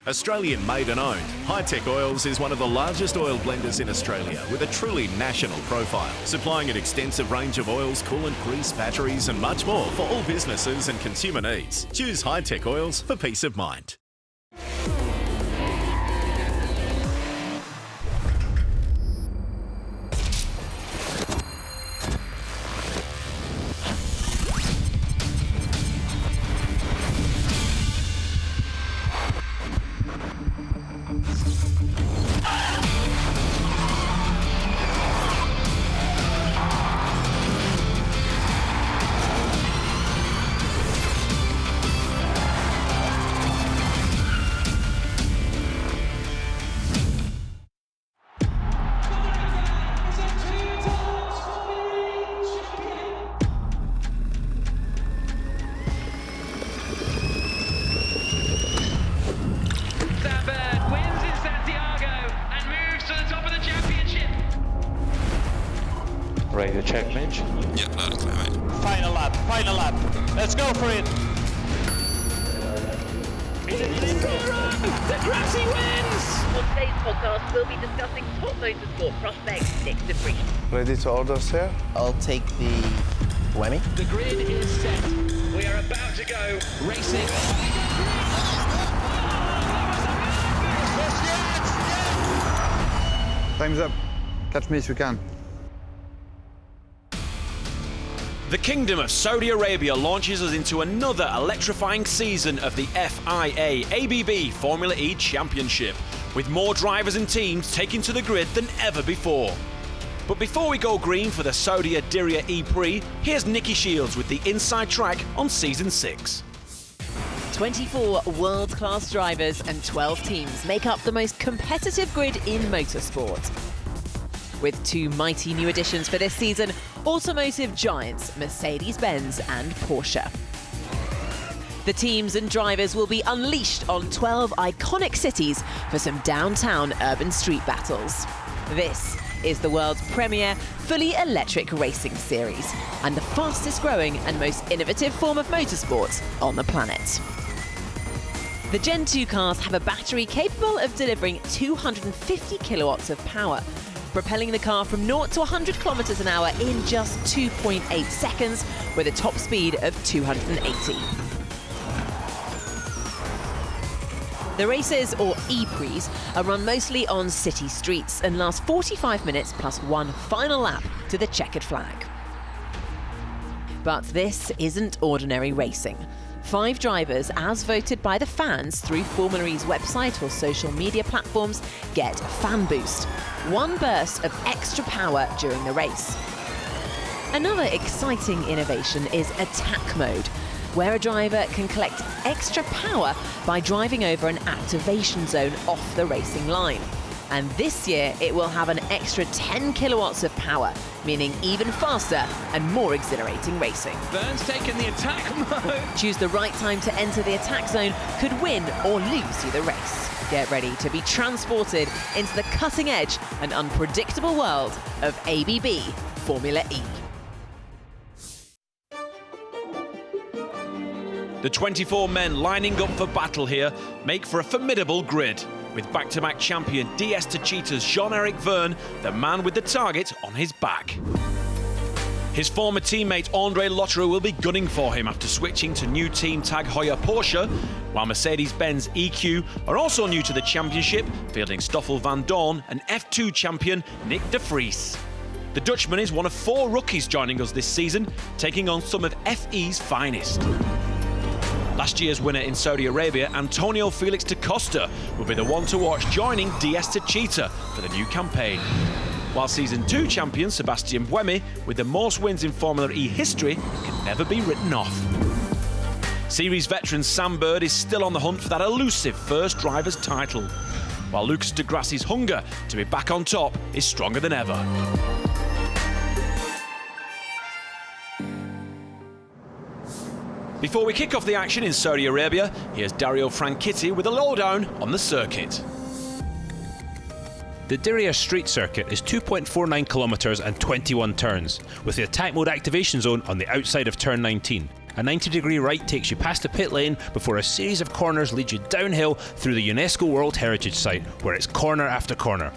Australian made and owned, Hi-Tech Oils is one of the largest oil blenders in Australia with a truly national profile, supplying an extensive range of oils, coolant, grease, batteries and much more for all businesses and consumer needs. Choose Hi-Tech Oils for peace of mind. Ready to check, Mitch? Yep, loud and clear, mate. Final lap. Let's go for it. The Grassy wins! On today's podcast, we'll be discussing top motorsport prospects Nick Diriyah. Ready to order, sir? I'll take the Whammy. The grid is set. We are about to go racing. Time's up. Catch me if you can. The Kingdom of Saudi Arabia launches us into another electrifying season of the FIA ABB Formula E Championship, with more drivers and teams taking to the grid than ever before. But before we go green for the Saudi Diriyah E-Prix, here's Nikki Shields with the inside track on Season 6. 24 world-class drivers and 12 teams make up the most competitive grid in motorsport. With two mighty new additions for this season, automotive giants Mercedes-Benz and Porsche. The teams and drivers will be unleashed on 12 iconic cities for some downtown urban street battles. This is the world's premier fully electric racing series and the fastest growing and most innovative form of motorsport on the planet. The Gen 2 cars have a battery capable of delivering 250 kilowatts of power, propelling the car from 0 to 100 kilometers an hour in just 2.8 seconds with a top speed of 280. The races, or E-Prix, are run mostly on city streets and last 45 minutes plus one final lap to the checkered flag. But this isn't ordinary racing. 5 drivers, as voted by the fans through Formula E's website or social media platforms, get Fan Boost, one burst of extra power during the race. Another exciting innovation is Attack Mode, where a driver can collect extra power by driving over an activation zone off the racing line. And this year it will have an extra 10 kilowatts of power, meaning even faster and more exhilarating racing. Vern's taken the attack mode. Choose the right time to enter the attack zone could win or lose you the race. Get ready to be transported into the cutting edge and unpredictable world of ABB Formula E. The 24 men lining up for battle here make for a formidable grid, with back-to-back champion DS Techeetah's Jean-Eric Vergne, the man with the target on his back. His former teammate André Lotterer will be gunning for him after switching to new team Tag Heuer Porsche, while Mercedes-Benz EQ are also new to the championship, fielding Stoffel van Dorn and F2 champion Nick de Vries. The Dutchman is one of 4 rookies joining us this season, taking on some of FE's finest. Last year's winner in Saudi Arabia, Antonio Felix da Costa, will be the one to watch joining DS Techeetah for the new campaign. While Season 2 champion Sebastian Buemi, with the most wins in Formula E history, can never be written off. Series veteran Sam Bird is still on the hunt for that elusive first driver's title, while Lucas de Grassi's hunger to be back on top is stronger than ever. Before we kick off the action in Saudi Arabia, here's Dario Franchitti with a lowdown on the circuit. The Diriyah Street Circuit is 2.49 kilometres and 21 turns, with the attack mode activation zone on the outside of turn 19, A 90-degree right takes you past the pit lane before a series of corners lead you downhill through the UNESCO World Heritage Site, where it's corner after corner.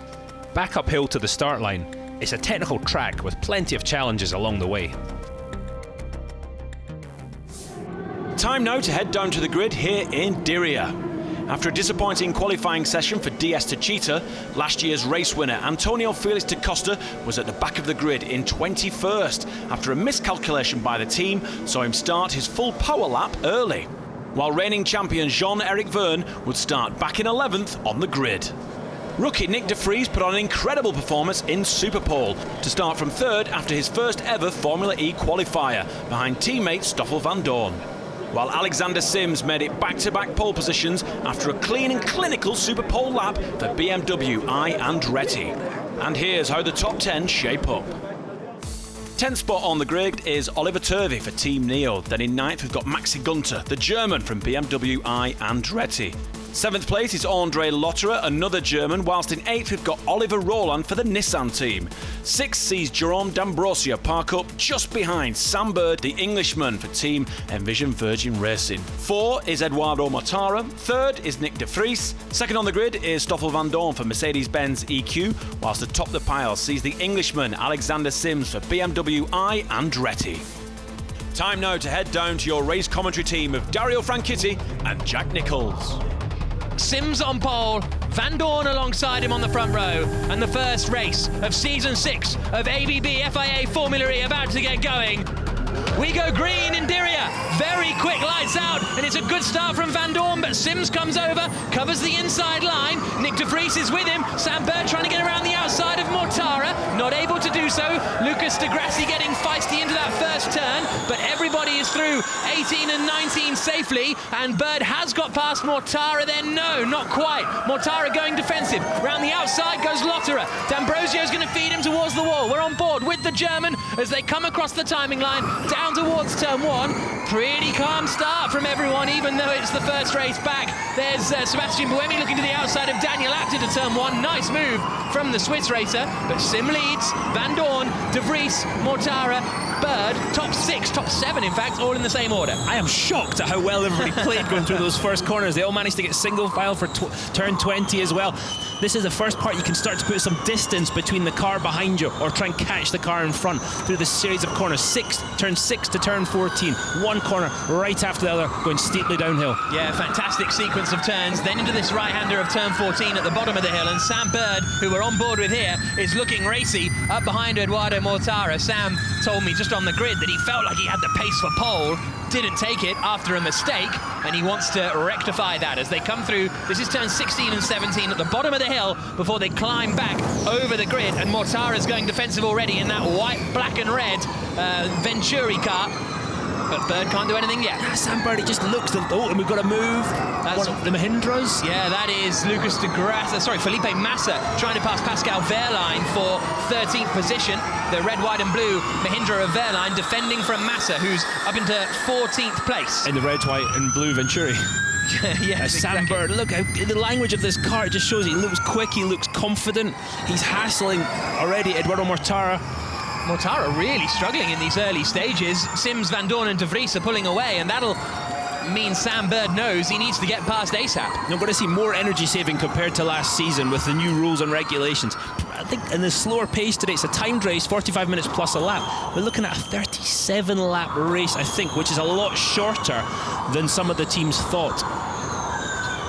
Back uphill to the start line. It's a technical track with plenty of challenges along the way. Time now to head down to the grid here in Diriyah. After a disappointing qualifying session for DS Techeetah, last year's race winner Antonio Felix da Costa was at the back of the grid in 21st after a miscalculation by the team saw him start his full power lap early, while reigning champion Jean-Eric Vergne would start back in 11th on the grid. Rookie Nick de Vries put on an incredible performance in Superpole to start from 3rd after his first ever Formula E qualifier behind teammate Stoffel Vandoorne, while Alexander Sims made it back-to-back pole positions after a clean and clinical Superpole lap for BMW I Andretti. And here's how the top 10 shape up. 10th spot on the grid is Oliver Turvey for Team Neo. Then in 9th we've got Maxi Gunter, the German from BMW I Andretti. 7th place is Andre Lotterer, another German, whilst in 8th we've got Oliver Roland for the Nissan team. 6th sees Jerome D'Ambrosio park up just behind Sam Bird, the Englishman, for Team Envision Virgin Racing. 4 is Eduardo Mortara, 3rd is Nick de Vries, 2nd on the grid is Stoffel Vandoorne for Mercedes-Benz EQ, whilst atop the pile sees the Englishman Alexander Sims for BMW I Andretti. Time now to head down to your race commentary team of Dario Franchitti and Jack Nicholls. Sims on pole, Vandoorne alongside him on the front row, and the first race of Season 6 of ABB FIA Formula E about to get going. We go green in Diriyah, very quick lights out, and it's a good start from Vandoorne, but Sims comes over, covers the inside line, Nick de Vries is with him, Sam Bird trying to get around the outside of Mortara, not able to do so, Lucas de Grassi getting feisty into that first turn, but everybody is through 18 and 19 safely, and Bird has got past Mortara, then no, not quite, Mortara going defensive, round the outside goes Lotterer, D'Ambrosio's going to feed him towards the wall, we're on board with the German as they come across the timing line, down towards turn 1, pretty calm start from everyone, even though it's the first race back. There's Sebastian Buemi looking to the outside of Daniel Abt into turn 1. Nice move from the Swiss racer, but Sim leads. Vandoorne, de Vries, Mortara, Bird, top 6, top 7 in fact, all in the same order. I am shocked at how well everybody played going through those first corners. They all managed to get single file for turn 20 as well. This is the first part you can start to put some distance between the car behind you or try and catch the car in front through this series of corners. Turn 6 to turn 14, one corner right after the other going steeply downhill. Yeah, fantastic sequence of turns, then into this right-hander of turn 14 at the bottom of the hill, and Sam Bird, who we're on board with here, is looking racy up behind Eduardo Mortara. Sam told me just on the grid that he felt like he had the pace for pole, didn't take it after a mistake, and he wants to rectify that as they come through. This is turn 16 and 17 at the bottom of the hill before they climb back over the grid, and Mortara's going defensive already in that white, black and red Venturi car. But Bird can't do anything yet. Sam Bird, he just looks, oh, and we've got to move. That's one of the Mahindras. Yeah, that is Lucas de Grassi, Felipe Massa trying to pass Pascal Wehrlein for 13th position. The red, white and blue Mahindra of Wehrlein defending from Massa, who's up into 14th place. In the red, white and blue Venturi. Yes, Sam exactly. Bird, look, the language of this car, it just shows he looks quick, he looks confident. He's hassling already Eduardo Mortara. Mortara really struggling in these early stages. Sims, Vandoorne and de Vries are pulling away, and that'll mean Sam Bird knows he needs to get past ASAP. You're going to see more energy saving compared to last season with the new rules and regulations. I think in the slower pace today, it's a timed race, 45 minutes plus a lap. We're looking at a 37-lap race, I think, which is a lot shorter than some of the teams thought.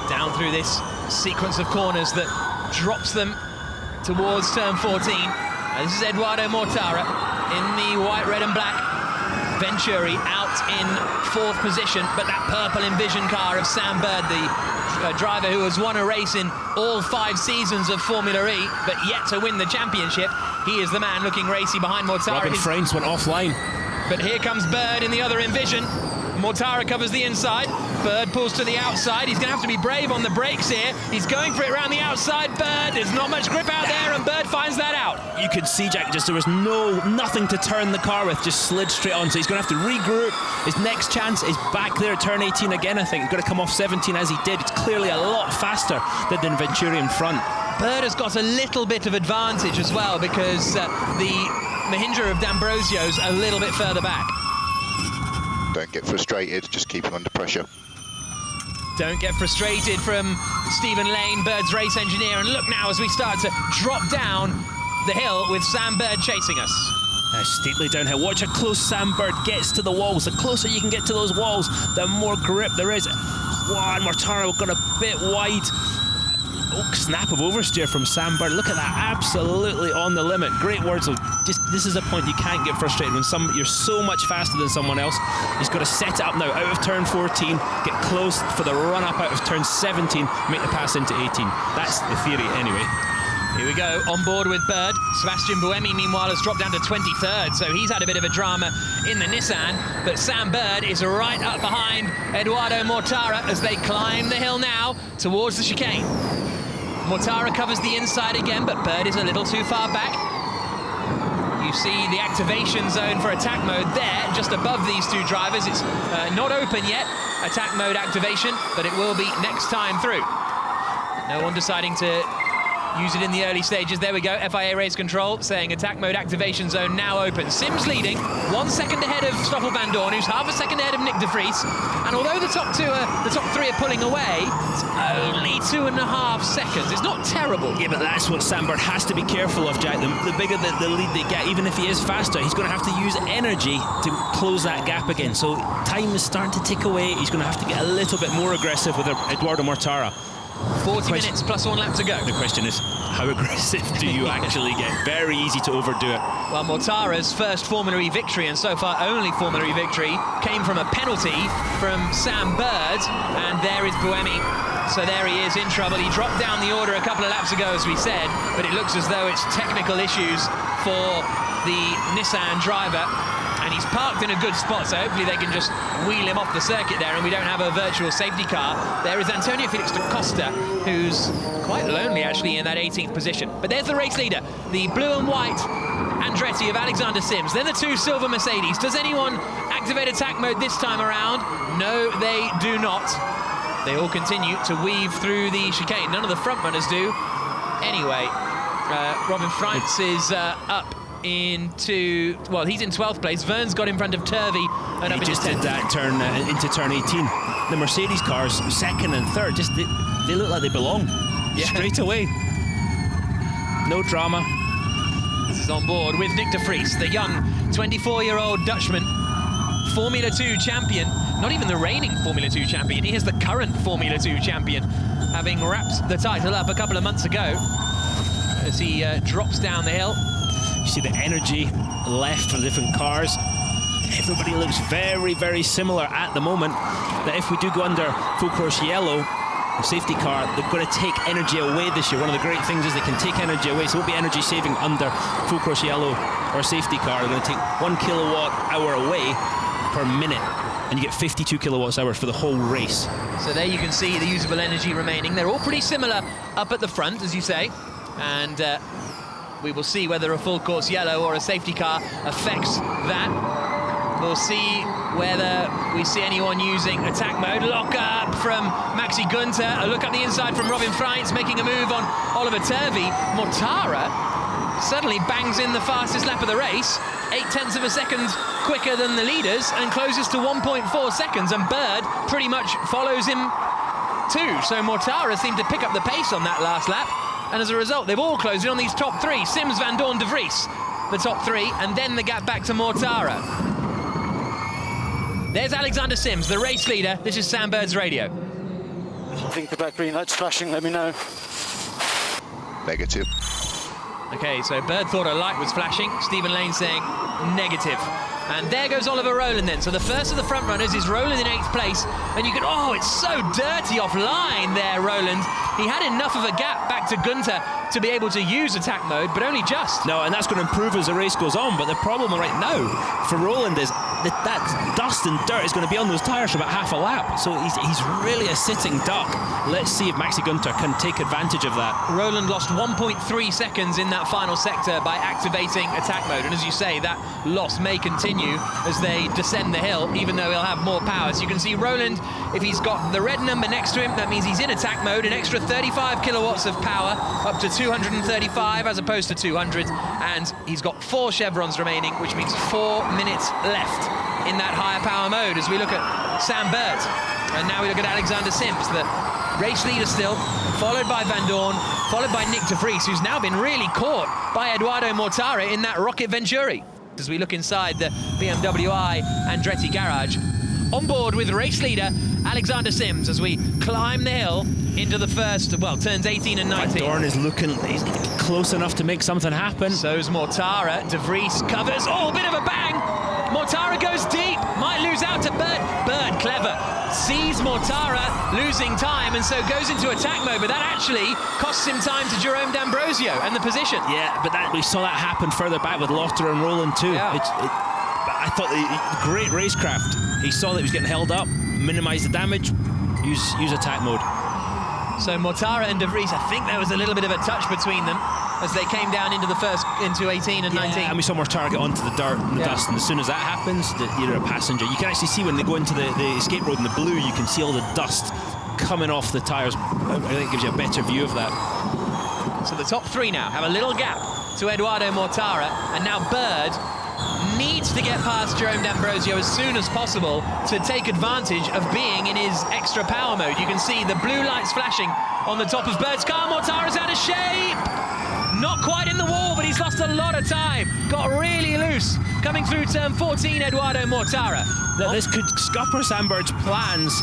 Down through this sequence of corners that drops them towards turn 14. This is Eduardo Mortara in the white, red and black Venturi out in 4th position, but that purple Envision car of Sam Bird, the driver who has won a race in all 5 seasons of Formula E, but yet to win the championship, he is the man looking racy behind Mortara. Robin Frains went offline. But here comes Bird in the other Envision. Mortara covers the inside, Bird pulls to the outside, he's going to have to be brave on the brakes here, he's going for it around the outside, Bird, there's not much grip out there, and Bird finds that out. You could see, Jack, just there was nothing to turn the car with, just slid straight on, so he's going to have to regroup. His next chance is back there at turn 18 again, I think. He's got to come off 17 as he did. It's clearly a lot faster than Venturi in front. Bird has got a little bit of advantage as well, because the Mahindra of D'Ambrosio's a little bit further back. Don't get frustrated, just keep him under pressure. Don't get frustrated from Stephen Lane, Bird's race engineer. And look now as we start to drop down the hill with Sam Bird chasing us. Steeply downhill. Watch how close Sam Bird gets to the walls. The closer you can get to those walls, the more grip there is. Wow, and Mortara got a bit wide. Oh, snap of oversteer from Sam Bird. Look at that, absolutely on the limit. Great words of just, this is a point you can't get frustrated when you're so much faster than someone else. He's got to set it up now out of turn 14, get close for the run up out of turn 17, make the pass into 18. That's the theory anyway. Here we go, on board with Bird. Sebastian Buemi, meanwhile, has dropped down to 23rd, so he's had a bit of a drama in the Nissan. But Sam Bird is right up behind Eduardo Mortara as they climb the hill now towards the chicane. Mortara covers the inside again, but Bird is a little too far back. You see the activation zone for attack mode there, just above these two drivers. It's not open yet, attack mode activation, but it will be next time through. No one deciding to use it in the early stages. There we go, FIA race control saying attack mode activation zone now open. Sims leading, 1 second ahead of Stoffel Vandoorne, who's half a second ahead of Nick de Vries. And although the top three are pulling away, it's only 2.5 seconds. It's not terrible. Yeah, but that's what Sam Bird has to be careful of, Jack. The bigger the lead they get, even if he is faster, he's going to have to use energy to close that gap again. So time is starting to tick away. He's going to have to get a little bit more aggressive with Eduardo Mortara. 40 minutes plus 1 lap to go. The question is, how aggressive do you actually get? Very easy to overdo it. Well, Mortara's first Formula E victory, and so far only Formula E victory, came from a penalty from Sam Bird, and there is Buemi. So there he is in trouble. He dropped down the order a couple of laps ago, as we said, but it looks as though it's technical issues for the Nissan driver. And he's parked in a good spot, so hopefully they can just wheel him off the circuit there and we don't have a virtual safety car. There is Antonio Felix da Costa, who's quite lonely actually in that 18th position. But there's the race leader, the blue and white Andretti of Alexander Sims. Then the two silver Mercedes. Does anyone activate attack mode this time around? No, they do not. They all continue to weave through the chicane. None of the front runners do. Anyway, Robin Freitz is up into, well, he's in 12th place. Vern's got in front of Turvey and he just did that turn into turn 18. The Mercedes cars, second and third, just they look like they belong. Yeah. Straight away. No drama. This is on board with Nick de Vries, the young 24-year-old Dutchman, Formula 2 champion. Not even the reigning Formula 2 champion, he is the current Formula 2 champion, having wrapped the title up a couple of months ago as he drops down the hill. You see the energy left for the different cars. Everybody looks very, very similar at the moment. That if we do go under full course yellow, the safety car, they're going to take energy away this year. One of the great things is they can take energy away, so it won't be energy saving under full course yellow or safety car. They're going to take 1 kilowatt hour away per minute, and you get 52 kilowatts hours for the whole race. So there you can see the usable energy remaining. They're all pretty similar up at the front, as you say, and we will see whether a full course yellow or a safety car affects that. We'll see whether we see anyone using attack mode. Lock up from Maxi Gunter. A look up the inside from Robin Freitz, making a move on Oliver Turvey. Mortara suddenly bangs in the fastest lap of the race, 0.8 of a second quicker than the leaders, and closes to 1.4 seconds, and Bird pretty much follows him too. So Mortara seemed to pick up the pace on that last lap. And as a result, they've all closed in on these top three. Sims, Vandoorne, de Vries, the top three, and then the gap back to Mortara. There's Alexander Sims, the race leader. This is Sam Bird's radio. I think the back green light's flashing, let me know. Negative. Okay, so Bird thought a light was flashing. Stephen Lane saying negative. And there goes Oliver Rowland then. So the first of the front runners is Rowland in 8th place. And you can, oh, it's so dirty offline there, Rowland. He had enough of a gap back to Gunter to be able to use attack mode, but only just. No, and that's going to improve as the race goes on. But the problem right now for Rowland is that dust and dirt is going to be on those tyres for about half a lap. So he's really a sitting duck. Let's see if Maxi Gunter can take advantage of that. Rowland lost 1.3 seconds in that final sector by activating attack mode. And as you say, that loss may continue as they descend the hill, even though he'll have more power. So you can see Rowland, if he's got the red number next to him, that means he's in attack mode, an extra 35 kilowatts of power, up to 235 as opposed to 200. And he's got 4 chevrons remaining, which means 4 minutes left in that higher power mode as we look at Sam Bird. And now we look at Alexander Sims, the race leader still, followed by Van Dorn, followed by Nick de Vries, who's now been really caught by Edoardo Mortara in that Rocket Venturi. As we look inside the BMW I Andretti garage, on board with race leader Alexander Sims as we climb the hill into the first, well, turns 18 and 19. Van Dorn is looking, he's close enough to make something happen. So's Mortara. De Vries covers. Oh, bit of a bang. Mortara goes deep. Might lose out to Bird. Bird, clever. Sees Mortara losing time and so goes into attack mode, but that actually costs him time to Jerome D'Ambrosio and the position. Yeah, but we saw that happen further back with Lotter and Roland too. Yeah. But I thought, great racecraft. He saw that he was getting held up, minimise the damage, use attack mode. So Mortara and De Vries, I think there was a little bit of a touch between them as they came down into 18 and 19. And we saw Mortara get onto the dirt and the dust, and as soon as that happens, you're a passenger. You can actually see when they go into the escape road in the blue, you can see all the dust coming off the tyres. I think it gives you a better view of that. So the top three now have a little gap to Edoardo Mortara, and now Bird needs to get past Jerome D'Ambrosio as soon as possible to take advantage of being in his extra power mode. You can see the blue lights flashing on the top of Bird's car. Mortara's out of shape. Not quite in the wall, but he's lost a lot of time. Got really loose. Coming through turn 14, Edoardo Mortara. This could scupper Sam Bird's plans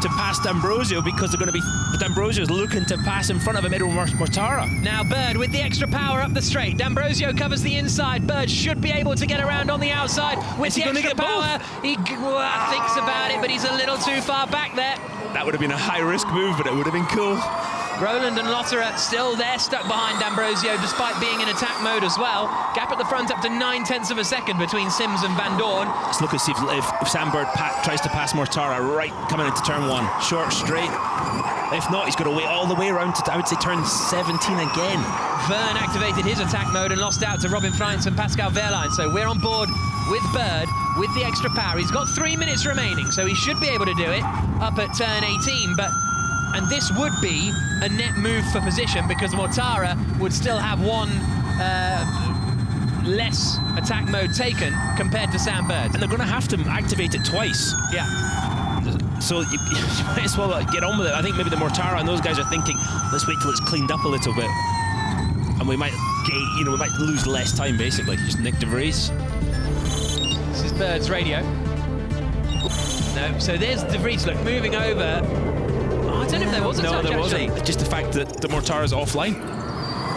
to pass D'Ambrosio, because they're going to be D'Ambrosio's looking to pass in front of him, Mortara. Now Bird with the extra power up the straight. D'Ambrosio covers the inside. Bird should be able to get around on the outside with the extra power. He thinks about it, but he's a little too far back there. That would have been a high-risk move, but it would have been cool. Roland and Lotterer still there, stuck behind D'Ambrosio, despite being in attack mode as well. Gap at the front up to 0.9 of a second between Sims and Van Dorn. Let's look and see if Sam Bird tries to pass Mortara right coming into turn 1. Short, straight. If not, he's got to wait all the way around to, I would say, turn 17 again. Verne activated his attack mode and lost out to Robin Freins and Pascal Wehrlein. So we're on board with Bird with the extra power. He's got 3 minutes remaining, so he should be able to do it up at turn 18. And this would be a net move for position, because Mortara would still have one less attack mode taken compared to Sam Bird. And they're going to have to activate it twice. Yeah. So you might as well get on with it. I think maybe the Mortara and those guys are thinking, let's wait till it's cleaned up a little bit, and we might lose less time, basically. Just Nick de Vries. This is Bird's radio. No, so there's de Vries, look, moving over. I don't know if there was a touch, there actually. wasn't. Just the fact that the Mortara's offline.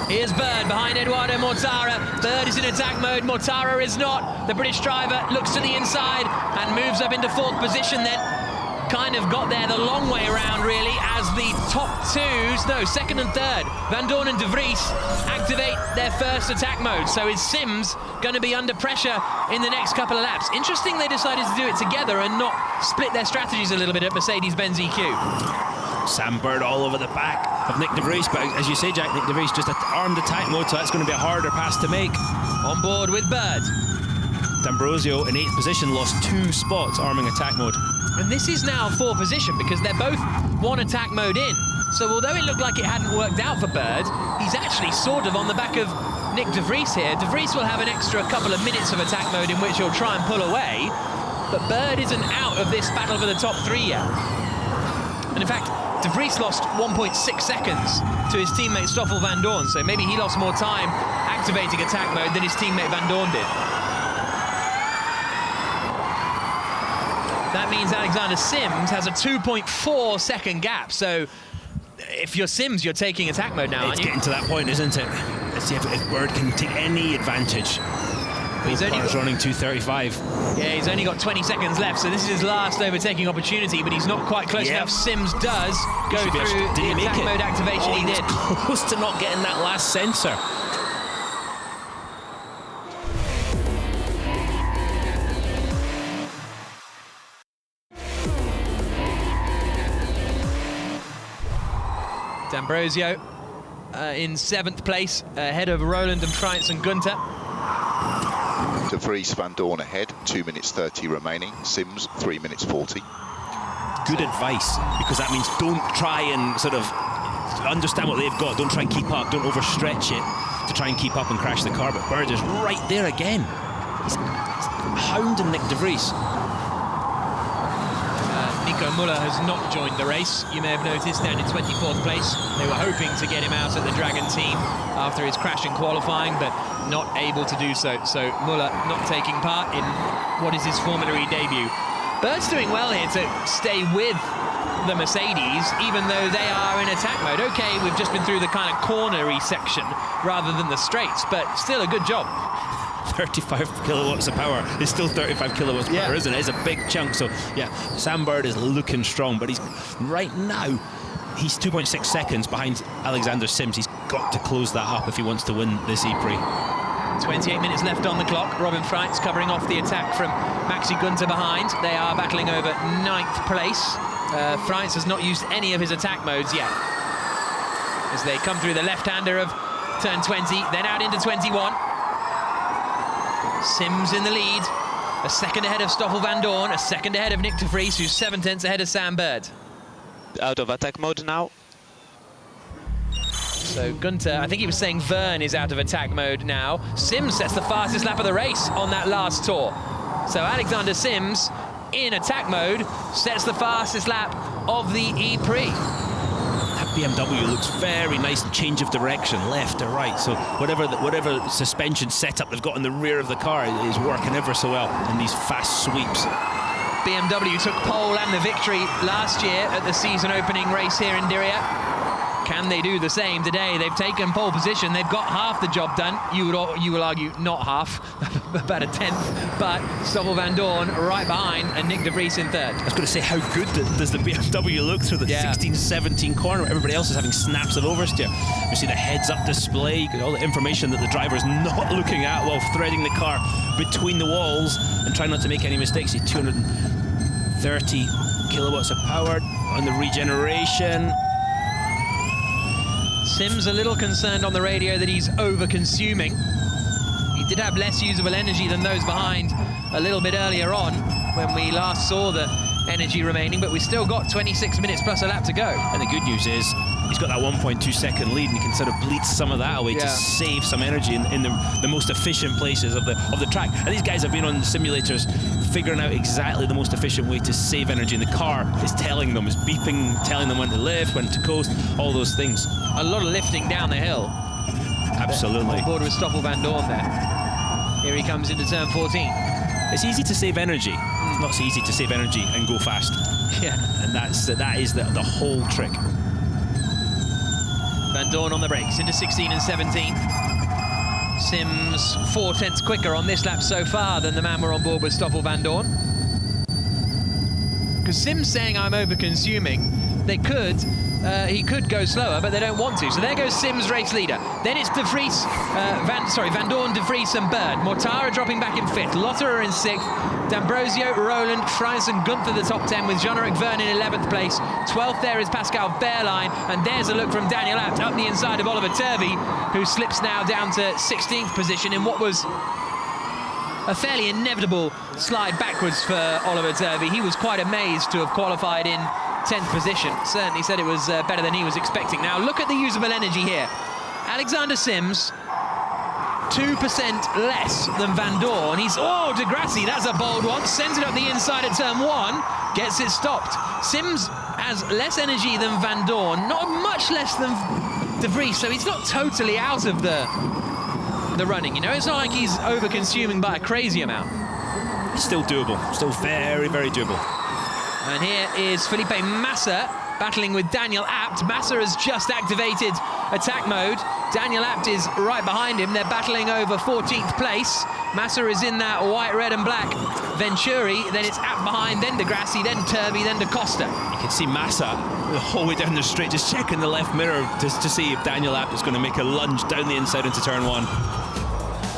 Here's Bird behind Edoardo Mortara. Bird is in attack mode, Mortara is not. The British driver looks to the inside and moves up into 4th position then. Kind of got there the long way around, really, as the top twos, no, 2nd and 3rd, Van Dorn and de Vries activate their first attack mode. So is Sims going to be under pressure in the next couple of laps? Interesting they decided to do it together and not split their strategies a little bit at Mercedes-Benz EQ. Sam Bird all over the back of Nick de Vries, but as you say, Jack, Nick de Vries just armed attack mode, so that's going to be a harder pass to make. On board with Bird. D'Ambrosio in 8th position, lost 2 spots arming attack mode. And this is now 4 position, because they're both one attack mode in. So although it looked like it hadn't worked out for Bird, he's actually sort of on the back of Nick de Vries here. De Vries will have an extra couple of minutes of attack mode in which he'll try and pull away, but Bird isn't out of this battle for the top 3 yet. And in fact, de Vries lost 1.6 seconds to his teammate Stoffel Van Dorn, so maybe he lost more time activating attack mode than his teammate Van Dorn did. That means Alexander Sims has a 2.4 second gap. So if you're Sims, you're taking attack mode now, aren't you? It's getting to that point, isn't it? Let's see if Bird can take any advantage. He's only running 2:35. Yeah, he's only got 20 seconds left, so this is his last overtaking opportunity, but he's not quite close enough. Sims does go through the attack mode activation. He did. Close to not getting that last sensor. D'Ambrosio in 7th place, ahead of Roland and Freins and Gunter. De Vries, Van Dorn ahead, 2 minutes 30 remaining. Sims, 3 minutes 40. Good advice, because that means don't try and sort of understand what they've got. Don't try and keep up. Don't overstretch it to try and keep up and crash the car. But Bird is right there again. He's hounding Nick de Vries. Muller has not joined the race. You may have noticed down in 24th place. They were hoping to get him out at the Dragon team after his crash in qualifying, but not able to do so. So Muller not taking part in what is his Formula E debut. Bird's doing well here to stay with the Mercedes, even though they are in attack mode. Okay, we've just been through the kind of cornery section rather than the straights, but still a good job. 35 kilowatts of power is still 35 kilowatts of power, isn't it? It's a big chunk. So yeah, Sam Bird is looking strong, but he's right now he's 2.6 seconds behind Alexander Sims. He's got to close that up if he wants to win this E-Prix. 28 minutes left on the clock. Robin Freitz covering off the attack from Maxi Günther behind. They are battling over 9th place. Freitz has not used any of his attack modes yet, as they come through the left-hander of turn 20, then out into 21. Sims in the lead, a second ahead of Stoffel van Dorn, a second ahead of Nick de Vries, who's 7/10 ahead of Sam Bird. Out of attack mode now. So Günther, I think he was saying Verne is out of attack mode now. Sims sets the fastest lap of the race on that last tour. So Alexander Sims, in attack mode, sets the fastest lap of the E-Prix. That BMW looks very nice, change of direction, left to right. So whatever suspension setup they've got in the rear of the car is working ever so well in these fast sweeps. BMW took pole and the victory last year at the season opening race here in Diriyah. Can they do the same today? They've taken pole position. They've got half the job done. You will argue not half, about a 10th. But Stoffel van Dorn right behind and Nick de Vries in third. I was going to say, how good does the BMW look through the 16-17 corner? Everybody else is having snaps of oversteer. You see the heads-up display, you get all the information that the driver's not looking at while threading the car between the walls and trying not to make any mistakes. See 230 kilowatts of power on the regeneration. Sims a little concerned on the radio that he's over-consuming. He did have less usable energy than those behind a little bit earlier on when we last saw the energy remaining, but we still got 26 minutes plus a lap to go. And the good news is he's got that 1.2 second lead, and he can sort of bleed some of that away to save some energy in the most efficient places of the track. And these guys have been on the simulators figuring out exactly the most efficient way to save energy, and the car is telling them, is beeping, telling them when to lift, when to coast, all those things. A lot of lifting down the hill. Absolutely. On board with Stoffel van Dorn there. Here he comes into turn 14. It's easy to save energy. It's not so easy to save energy and go fast. Yeah. And that is the whole trick. Van Dorn on the brakes into 16 and 17. Sims 4/10 quicker on this lap so far than the man we're on board with, Stoffel van Dorn. Because Sims saying I'm over-consuming, he could go slower, but they don't want to. So there goes Sims, race leader. Then it's de Vries, Van Dorn, de Vries and Bird. Mortara dropping back in 5th. Lotterer in 6th. D'Ambrosio, Roland, Freitz and Günther the top 10 with Jean-Eric Verne in 11th place. 12th there is Pascal Wehrlein, and there's a look from Daniel Abt up the inside of Oliver Turvey, who slips now down to 16th position in what was a fairly inevitable slide backwards for Oliver Turvey. He was quite amazed to have qualified in 10th position. Certainly said it was better than he was expecting. Now look at the usable energy here. Alexander Sims, 2% less than Van Dorn. De Grassi, that's a bold one. Sends it up the inside at turn 1, gets it stopped. Sims has less energy than Van Dorn, not much less than de Vries, so he's not totally out of the running. You know, it's not like he's over-consuming by a crazy amount. It's still doable, still very, very doable. And here is Felipe Massa battling with Daniel Abt. Massa has just activated attack mode. Daniel Abt is right behind him. They're battling over 14th place. Massa is in that white, red and black Venturi. Then it's Abt behind, then de Grassi, then Turvey, then de Costa. You can see Massa the whole way down the straight, just checking the left mirror just to see if Daniel Abt is going to make a lunge down the inside into turn 1.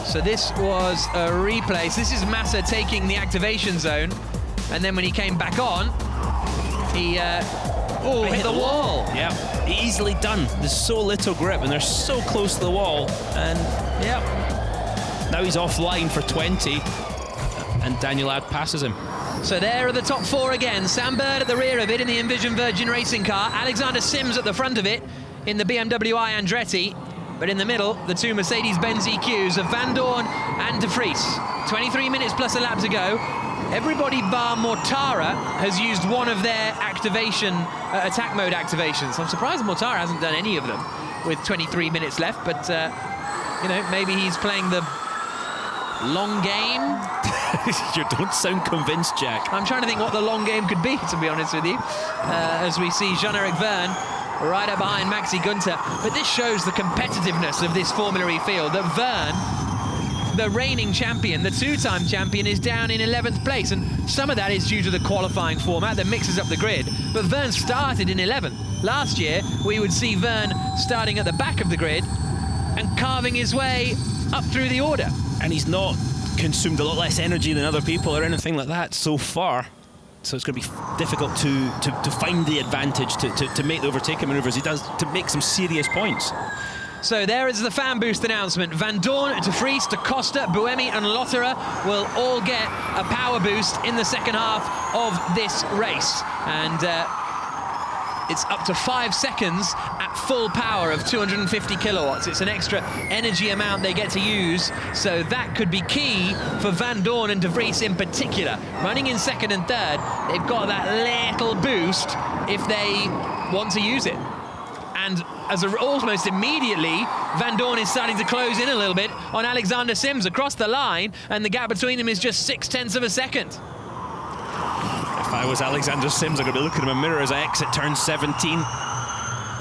So this was a replay. So this is Massa taking the activation zone. And then when he came back on, he hit the wall. Yeah, easily done. There's so little grip and they're so close to the wall. And yeah, now he's offline for 20 and Daniel Abt passes him. So there are the top 4 again. Sam Bird at the rear of it in the Envision Virgin Racing car. Alexander Sims at the front of it in the BMW i Andretti. But in the middle, the 2 Mercedes-Benz EQs of Van Dorn and de Vries. 23 minutes plus a lap to go. everybody bar Mortara has used one of their activation, attack mode activations. I'm surprised Mortara hasn't done any of them with 23 minutes left, but, you know, maybe he's playing the long game. You don't sound convinced, Jack. I'm trying to think what the long game could be, to be honest with you, as we see Jean-Eric Vergne right up behind Maxi Gunter. But this shows the competitiveness of this Formula E field, that Vergne, the reigning champion, the two-time champion, is down in 11th place, and some of that is due to the qualifying format that mixes up the grid. But Vergne started in 11th. Last year, we would see Vergne starting at the back of the grid and carving his way up through the order. And he's not consumed a lot less energy than other people or anything like that so far. So it's going to be difficult to find the advantage, to make the overtaking manoeuvres he does, to make some serious points. So there is the fan boost announcement. Van Dorn, De Vries, Da Costa, Buemi and Lotterer will all get a power boost in the second half of this race. And it's up to 5 seconds at full power of 250 kilowatts. It's an extra energy amount they get to use, so that could be key for Van Dorn and De Vries in particular. Running in second and third, they've got that little boost if they want to use it. And almost immediately, Van Dorn is starting to close in a little bit on Alexander Sims across the line, and the gap between them is just 0.6 of a second. If I was Alexander Sims, I'm going to be looking in the mirror as I exit turn 17.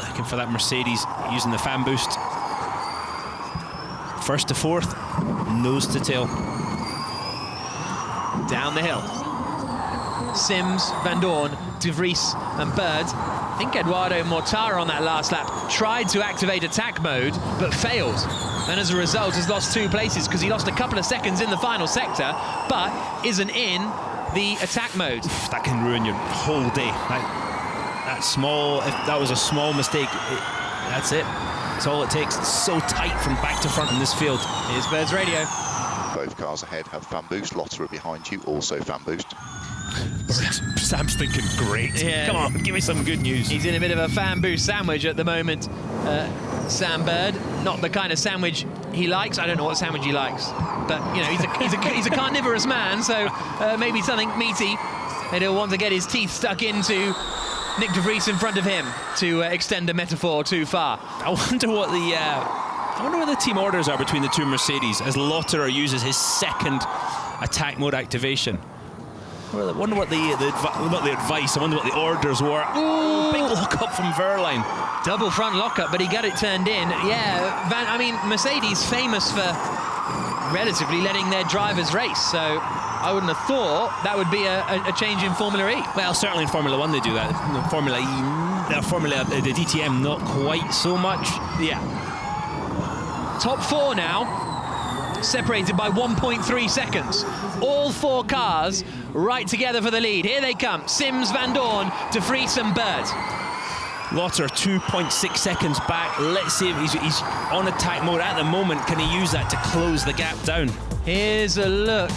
Looking for that Mercedes using the fan boost. First to fourth, nose to tail. Down the hill. Sims, Van Dorn, De Vries and Bird. I think Eduardo Mortara on that last lap tried to activate attack mode, but failed. And as a result, has lost 2 places because he lost a couple of seconds in the final sector, but isn't in the attack mode. That can ruin your whole day. That small, if that was a small mistake, that's it. That's all it takes. It's so tight from back to front in this field. Here's Bird's radio. Both cars ahead have fan boost. Lotterer behind you, also fan boost. Sam's thinking, great. Yeah. Come on, give me some good news. He's in a bit of a fan boost sandwich at the moment, Sam Bird. Not the kind of sandwich he likes. I don't know what sandwich he likes, but you know, he's a carnivorous man, so maybe something meaty, and he'll want to get his teeth stuck into Nick De Vries in front of him to extend the metaphor too far. I wonder what the team orders are between the two Mercedes as Lotterer uses his second attack mode activation. I wonder what not the advice, I wonder what the orders were. Ooh, big lock-up from Verline. Double front lock-up, but he got it turned in. Yeah, Mercedes famous for relatively letting their drivers race, so I wouldn't have thought that would be a change in Formula E. Well, certainly in Formula 1 they do that. Formula E, the DTM, not quite so much. Yeah. Top 4 now, separated by 1.3 seconds. All 4 cars right together for the lead. Here they come. Sims, Van Dorn, De Vries and Bird. Lotterer 2.6 seconds back. Let's see if he's on attack mode at the moment. Can he use that to close the gap down? Here's a look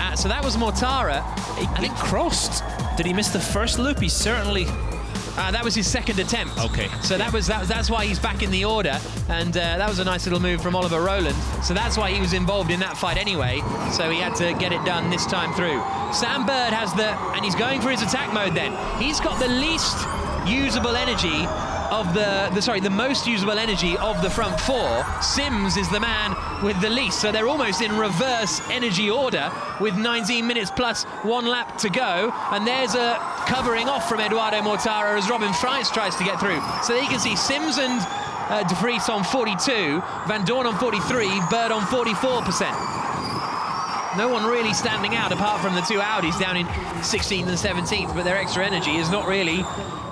at, so that was Mortara. I think crossed. Did he miss the first loop? He certainly... that was his second attempt. Okay. So that's why he's back in the order, and that was a nice little move from Oliver Rowland. So that's why he was involved in that fight anyway. So he had to get it done this time through. Sam Bird has and he's going for his attack mode then. He's got the least usable energy of the most usable energy of the front 4. Sims is the man with the least, so they're almost in reverse energy order with 19 minutes plus 1 lap to go. And there's a covering off from Eduardo Mortara as Robin Fries tries to get through. So there you can see Sims and De Vries on 42, Van Dorn on 43, Bird on 44%. No one really standing out apart from the 2 Audis down in 16th and 17th, but their extra energy is not really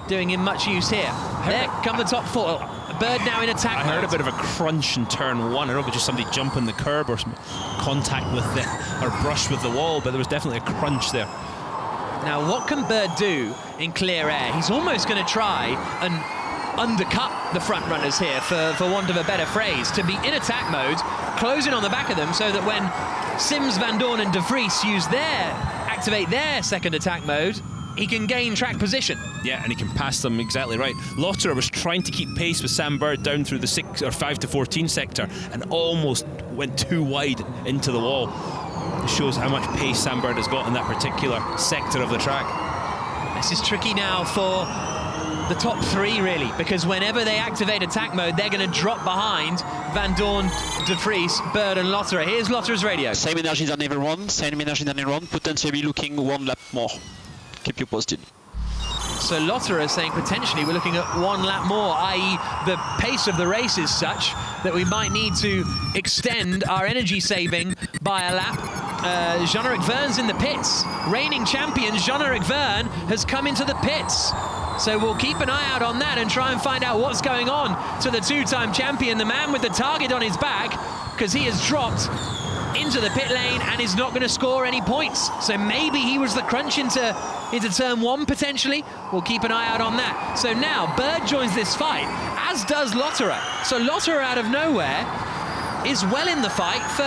doing him much use here. There come the top 4. Bird now in attack mode. I heard a bit of a crunch in turn 1. I don't know if it was just somebody jumping the curb or some contact with or brush with the wall, but there was definitely a crunch there. Now, what can Bird do in clear air? He's almost going to try and undercut the front runners here, for want of a better phrase, to be in attack mode, closing on the back of them, so that when Sims, Van Dorn and De Vries activate their second attack mode, he can gain track position. Yeah, and he can pass them exactly right. Lotterer was trying to keep pace with Sam Bird down through the 5 to 14 sector and almost went too wide into the wall. It shows how much pace Sam Bird has got in that particular sector of the track. This is tricky now for the top three, really, because whenever they activate attack mode, they're going to drop behind Van Dorn, De Vries, Bird and Lotterer. Here's Lotterer's radio. Same energy than everyone, same energy than everyone, potentially looking one lap more. Keep you posted. So Lotterer is saying potentially we're looking at one lap more, i.e. the pace of the race is such that we might need to extend our energy saving by a lap. Jean-Eric Vergne's in the pits. Reigning champion Jean-Eric Vergne has come into the pits. So we'll keep an eye out on that and try and find out what's going on to the two-time champion, the man with the target on his back, because he has dropped into the pit lane and is not going to score any points. So maybe he was the crunch into turn one, potentially. We'll keep an eye out on that. So now Bird joins this fight, as does Lotterer. So Lotterer out of nowhere is well in the fight for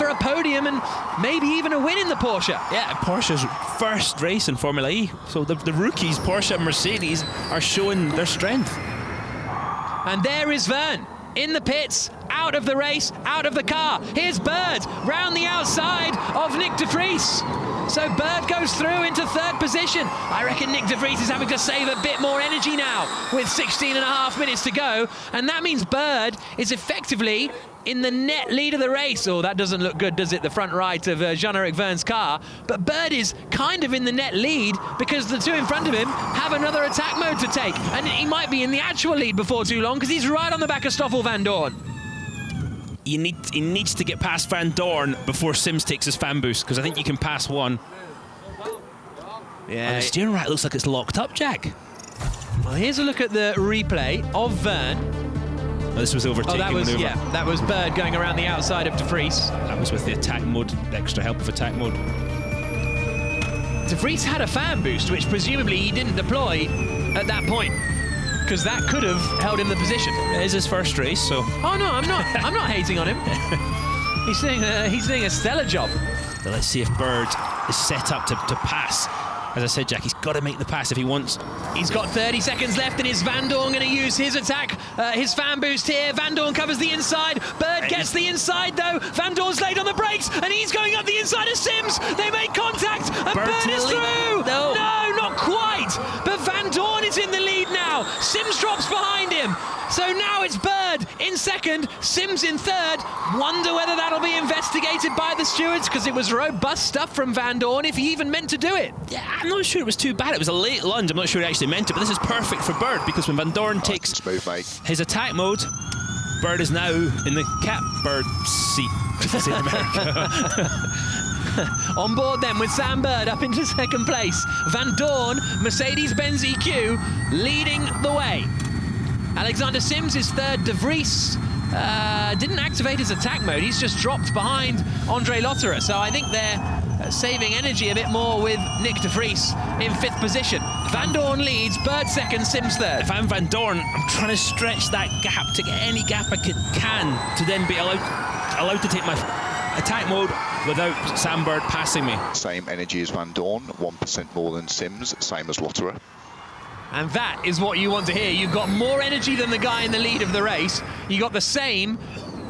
a podium and maybe even a win in the Porsche. Yeah, Porsche's first race in Formula E. So the rookies, Porsche and Mercedes, are showing their strength. And there is Vergne in the pits, out of the race, out of the car. Here's Bird round the outside of Nick De Vries. So Bird goes through into third position. I reckon Nick De Vries is having to save a bit more energy now with 16.5 minutes to go. And that means Bird is effectively in the net lead of the race. Oh, that doesn't look good, does it? The front right of Jean-Eric Vergne's car. But Bird is kind of in the net lead because the two in front of him have another attack mode to take. And he might be in the actual lead before too long because he's right on the back of Stoffel Van Dorn. He needs to get past Van Dorn before Sims takes his fan boost, because I think you can pass one. Yeah. And the steering rack looks like it's locked up, Jack. Well, here's a look at the replay of Vergne. Oh, this was overtaking maneuver. Yeah, that was Bird going around the outside of De Vries. That was with the attack mode, extra help of attack mode. De Vries had a fan boost, which presumably he didn't deploy at that point, because that could have held him the position. It is his first race, so... Oh no, I'm not hating on him. He's doing a stellar job. So let's see if Bird is set up to pass. As I said, Jack, he's got to make the pass if he wants. He's got 30 seconds left, and is Van Dorn going to use his attack, his fan boost here? Van Dorn covers the inside. Bird gets the inside, though. Van Dorn's late on the brakes, and he's going up the inside of Sims. They make contact, and Bird is through. No, not quite. But Van Dorn is in the lead now. Sims drops behind him. So now it's Bird in second, Sims in third. Wonder whether that'll be investigated by the stewards, because it was robust stuff from Van Dorn, if he even meant to do it. Yeah, I'm not sure it was too bad. It was a late lunge. I'm not sure he actually meant it, but this is perfect for Bird, because when Van Dorn takes his attack mode, Bird is now in the catbird seat, as they say in America. On board then with Sam Bird up into second place. Van Dorn, Mercedes-Benz EQ, leading the way. Alexander Sims is third. De Vries didn't activate his attack mode. He's just dropped behind Andre Lotterer. So I think they're saving energy a bit more with Nick De Vries in fifth position. Van Dorn leads, Bird second, Sims third. If I'm Van Dorn, I'm trying to stretch that gap to get any gap I can to then be allowed to take my attack mode without Sam Bird passing me. Same energy as Van Dorn, 1% more than Sims, same as Lotterer. And that is what you want to hear. You've got more energy than the guy in the lead of the race. You got the same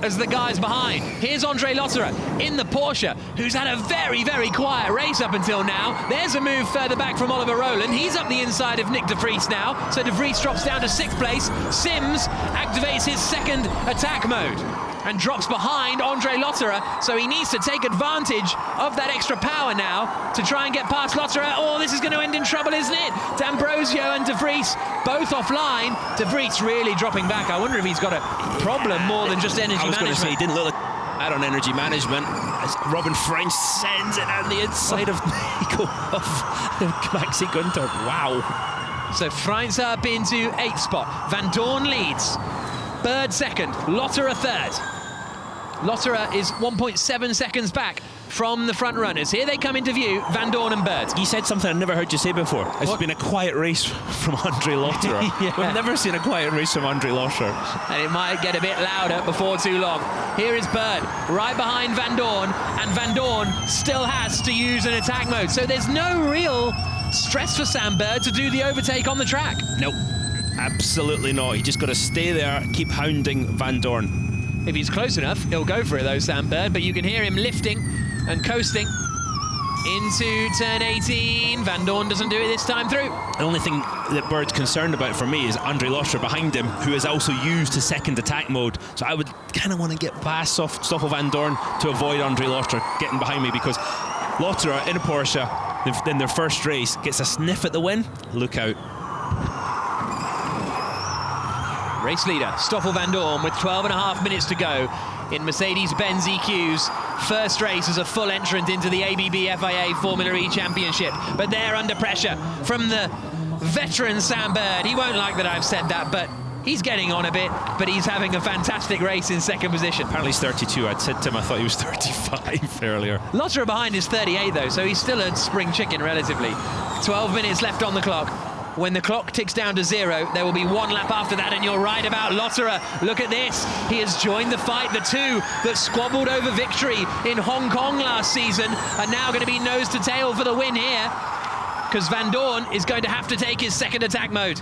as the guys behind. Here's Andre Lotterer in the Porsche, who's had a very, very quiet race up until now. There's a move further back from Oliver Rowland. He's up the inside of Nick De Vries now. So De Vries drops down to sixth place. Sims activates his second attack mode and drops behind Andre Lotterer, so he needs to take advantage of that extra power now to try and get past Lotterer. Oh, this is going to end in trouble, isn't it? D'Ambrosio and De Vries both offline. De Vries really dropping back. I wonder if he's got a problem more than just energy management. I was going to say, he didn't look like out on energy management. As Robin French sends it on the inside of Nico of Maxi Gunter. Wow. So French up into 8th spot. Van Dorn leads. Bird second, Lotterer third. Lotterer is 1.7 seconds back from the front runners. Here they come into view, Van Dorn and Bird. You said something I've never heard you say before. It's been a quiet race from Andre Lotterer. Yeah. We've never seen a quiet race from Andre Lotterer. And it might get a bit louder before too long. Here is Bird, right behind Van Dorn, and Van Dorn still has to use an attack mode. So there's no real stress for Sam Bird to do the overtake on the track. Nope. Absolutely not. You just got to stay there, keep hounding Van Dorn. If he's close enough, he'll go for it though, Sam Bird, but you can hear him lifting and coasting into turn 18. Van Dorn doesn't do it this time through. The only thing that Bird's concerned about for me is Andre Lotterer behind him, who is also used to second attack mode. So I would kind of want to get past Stoffel Van Dorn to avoid Andre Lotterer getting behind me, because Lotterer in a Porsche, in their first race, gets a sniff at the win. Look out. Race leader, Stoffel Van Dorn, with 12.5 minutes to go in Mercedes-Benz EQ's first race as a full entrant into the ABB FIA Formula E Championship. But they're under pressure from the veteran Sam Bird. He won't like that I've said that, but he's getting on a bit, but he's having a fantastic race in second position. Apparently he's 32. I'd said to him I thought he was 35 earlier. Lotterer behind is 38 though, so he's still a spring chicken relatively. 12 minutes left on the clock. When the clock ticks down to 0, there will be one lap after that, and you're right about Lotterer. Look at this. He has joined the fight. The two that squabbled over victory in Hong Kong last season are now going to be nose to tail for the win here, because Van Dorn is going to have to take his second attack mode.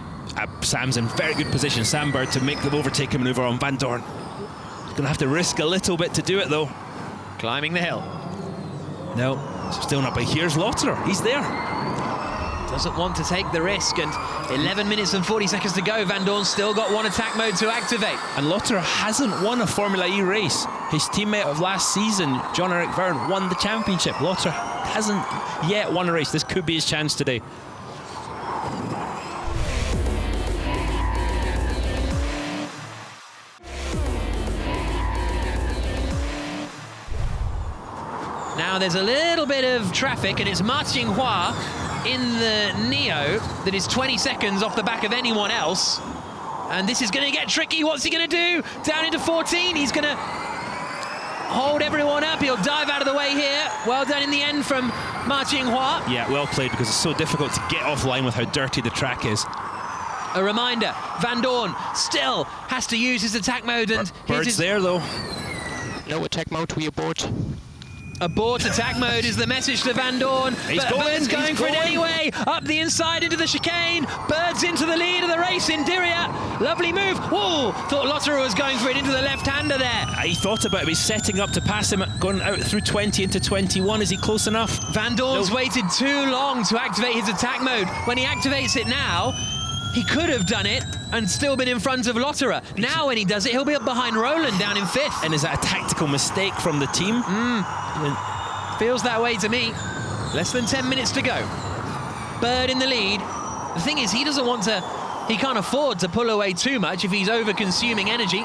Sam's in very good position, Sam Bird, to make the overtaking manoeuvre on Van Dorn. He's going to have to risk a little bit to do it, though. Climbing the hill. No, still not, but here's Lotterer. He's there. Doesn't want to take the risk, and 11 minutes and 40 seconds to go. Van Dorn's still got one attack mode to activate. And Lotterer hasn't won a Formula E race. His teammate of last season, Jean-Eric Vergne, won the championship. Lotterer hasn't yet won a race. This could be his chance today. Now there's a little bit of traffic, and it's Martin Hua in the Neo that is 20 seconds off the back of anyone else. And this is going to get tricky. What's he going to do? Down into 14. He's going to hold everyone up. He'll dive out of the way here. Well done in the end from Martin Hua. Yeah, well played, because it's so difficult to get offline with how dirty the track is. A reminder, Van Dorn still has to use his attack mode. And Bird's there, though. No attack mode, we abort. Abort attack mode is the message to Van Dorn. He's going, Bird's going for it anyway. Up the inside into the chicane. Bird's into the lead of the race in Diriyah. Lovely move. Whoa! Thought Lotterer was going for it into the left-hander there. He thought about it. He's setting up to pass him, going out through 20 into 21. Is he close enough? Van Dorn's waited too long to activate his attack mode. When he activates it now, he could have done it and still been in front of Lotterer. Now when he does it, he'll be up behind Roland down in 5th. And is that a tactical mistake from the team? Feels that way to me. Less than 10 minutes to go. Bird in the lead. The thing is, he doesn't want to, he can't afford to pull away too much if he's over-consuming energy,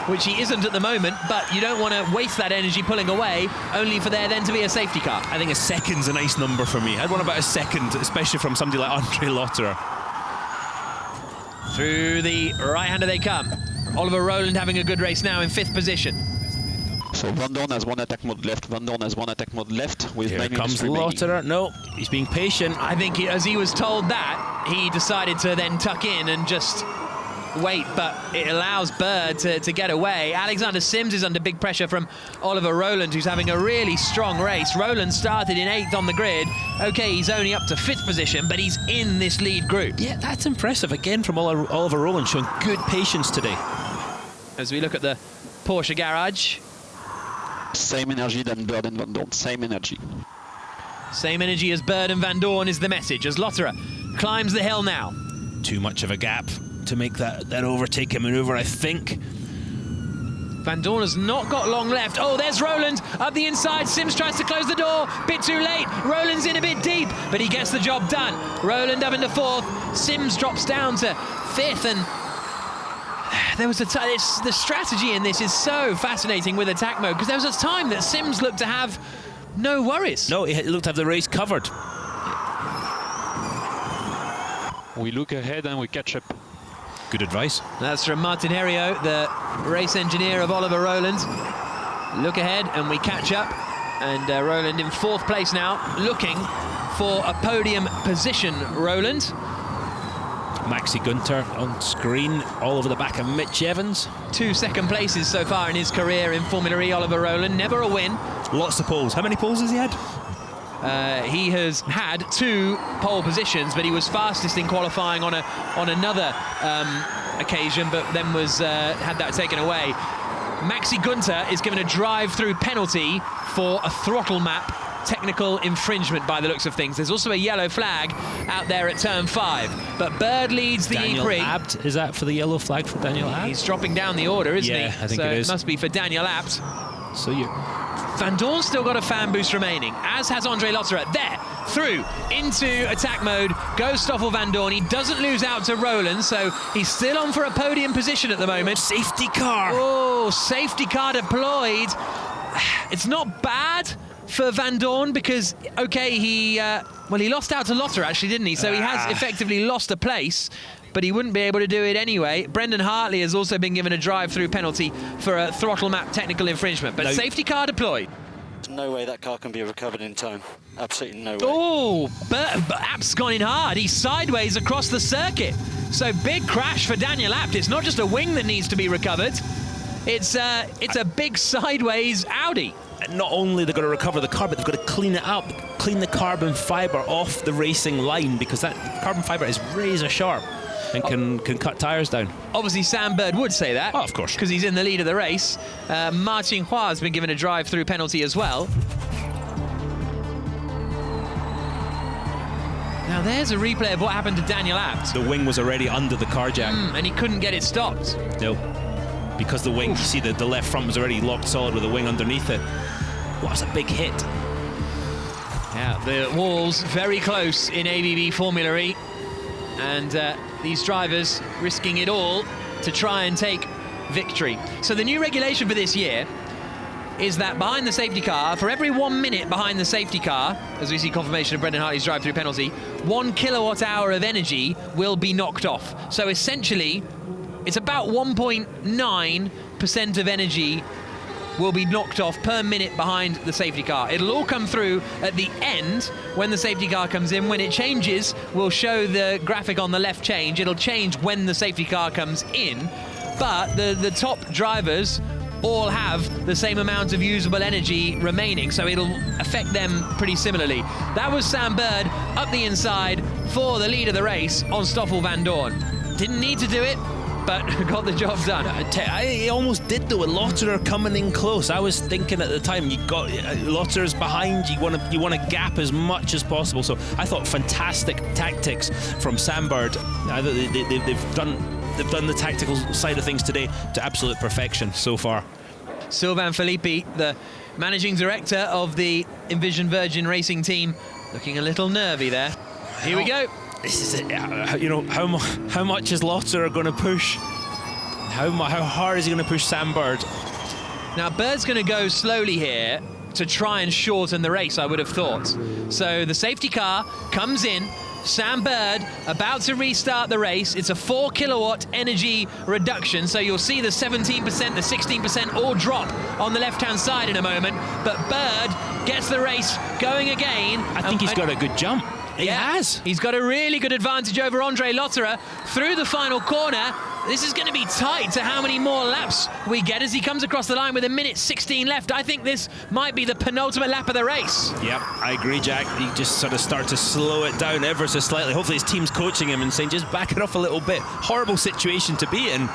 which he isn't at the moment, but you don't want to waste that energy pulling away, only for there then to be a safety car. I think a second's a nice number for me. I'd want about a second, especially from somebody like Andre Lotterer. Through the right-hander they come. Oliver Roland having a good race now in 5th position. So Van Dorn has one attack mode left. Van Dorn has one attack mode left with 9 minutes comes remaining. Lotterer. No, he's being patient. I think as he was told that, he decided to then tuck in and just wait, but it allows Bird to get away. Alexander Sims is under big pressure from Oliver Roland, who's having a really strong race. Roland started in 8th on the grid. Okay, he's only up to 5th position, but he's in this lead group. Yeah, that's impressive. Again, from Oliver Roland, showing good patience today. As we look at the Porsche garage. Same energy than Bird and Van Dorn, same energy. Same energy as Bird and Van Dorn is the message, as Lotterer climbs the hill now. Too much of a gap to make that overtaking manoeuvre, I think. Van Dorn has not got long left. Oh, there's Roland up the inside. Sims tries to close the door. Bit too late. Roland's in a bit deep, but he gets the job done. Roland up into 4th. Sims drops down to 5th, and there was the strategy in this is so fascinating with attack mode, because there was a time that Sims looked to have no worries. No, he looked to have the race covered. We look ahead and we catch up. Good advice. That's from Martin Herriot, the race engineer of Oliver Roland. Look ahead and we catch up. And Roland in 4th place now, looking for a podium position, Roland. Maxi Gunter on screen, all over the back of Mitch Evans. 2 second places so far in his career in Formula E, Oliver Roland. Never a win. Lots of poles. How many poles has he had? He has had 2 pole positions, but he was fastest in qualifying on another occasion, but then was had that taken away. Maxi Gunter is given a drive-through penalty for a throttle map technical infringement by the looks of things. There's also a yellow flag out there at turn 5, but Bird leads the E-Prix. Abt, is that for the yellow flag for Daniel Abt? He's dropping down the order, isn't he? Yeah, I think so it is. It must be for Daniel Abt. So you... Van Dorn's still got a fan boost remaining, as has Andre Lotterer. There, through into attack mode, goes Stoffel Vandoorne. He doesn't lose out to Roland, so he's still on for a podium position at the moment. Safety car. Oh, safety car deployed. It's not bad for Vandoorne because, okay, he lost out to Lotterer, actually, didn't he? So he has effectively lost a place, but he wouldn't be able to do it anyway. Brendan Hartley has also been given a drive-through penalty for a throttle map technical infringement, but safety car deployed. There's no way that car can be recovered in time. Absolutely no way. Oh, but Apt's gone in hard. He's sideways across the circuit. So big crash for Daniel Abt. It's not just a wing that needs to be recovered. It's a big sideways Audi. Not only they've got to recover the car, but they've got to clean it up, clean the carbon fibre off the racing line, because that carbon fibre is razor sharp and can cut tyres down. Obviously, Sam Bird would say that. Oh, of course. Because he's in the lead of the race. Martin Hua has been given a drive-through penalty as well. Now, there's a replay of what happened to Daniel Abt. The wing was already under the car jack. And he couldn't get it stopped. No. Because the wing, you see the left front was already locked solid with the wing underneath it. What was a big hit. Yeah, the walls very close in ABB Formula E. And these drivers risking it all to try and take victory. So the new regulation for this year is that behind the safety car, for every 1 minute behind the safety car, as we see confirmation of Brendan Hartley's drive-through penalty, 1 kilowatt hour of energy will be knocked off. So essentially, it's about 1.9% of energy will be knocked off per minute behind the safety car. It'll all come through at the end when the safety car comes in. When it changes, we'll show the graphic on the left change. It'll change when the safety car comes in, but the top drivers all have the same amount of usable energy remaining, so it'll affect them pretty similarly. That was Sam Bird up the inside for the lead of the race on Stoffel Vandoorne. Didn't need to do it, but got the job done. I almost did though with Lotterer coming in close. I was thinking at the time, you got Lotterer's behind, you want to gap as much as possible. So I thought fantastic tactics from Sam Bird. They've done the tactical side of things today to absolute perfection so far. Sylvain Filippi, the managing director of the Envision Virgin Racing team, looking a little nervy there. Here we go. This is it. You know, how much is Lotterer going to push? How hard is he going to push Sam Bird? Now, Bird's going to go slowly here to try and shorten the race, I would have thought. So the safety car comes in. Sam Bird about to restart the race. It's a 4 kilowatt energy reduction, so you'll see the 17%, the 16% all drop on the left-hand side in a moment. But Bird gets the race going again. I think he's got a good jump. He has. He's got a really good advantage over Andre Lotterer through the final corner. This is going to be tight to how many more laps we get as he comes across the line with 1:16 left. I think this might be the penultimate lap of the race. Yep, I agree, Jack. He just sort of start to slow it down ever so slightly. Hopefully his team's coaching him and saying, just back it off a little bit. Horrible situation to be in.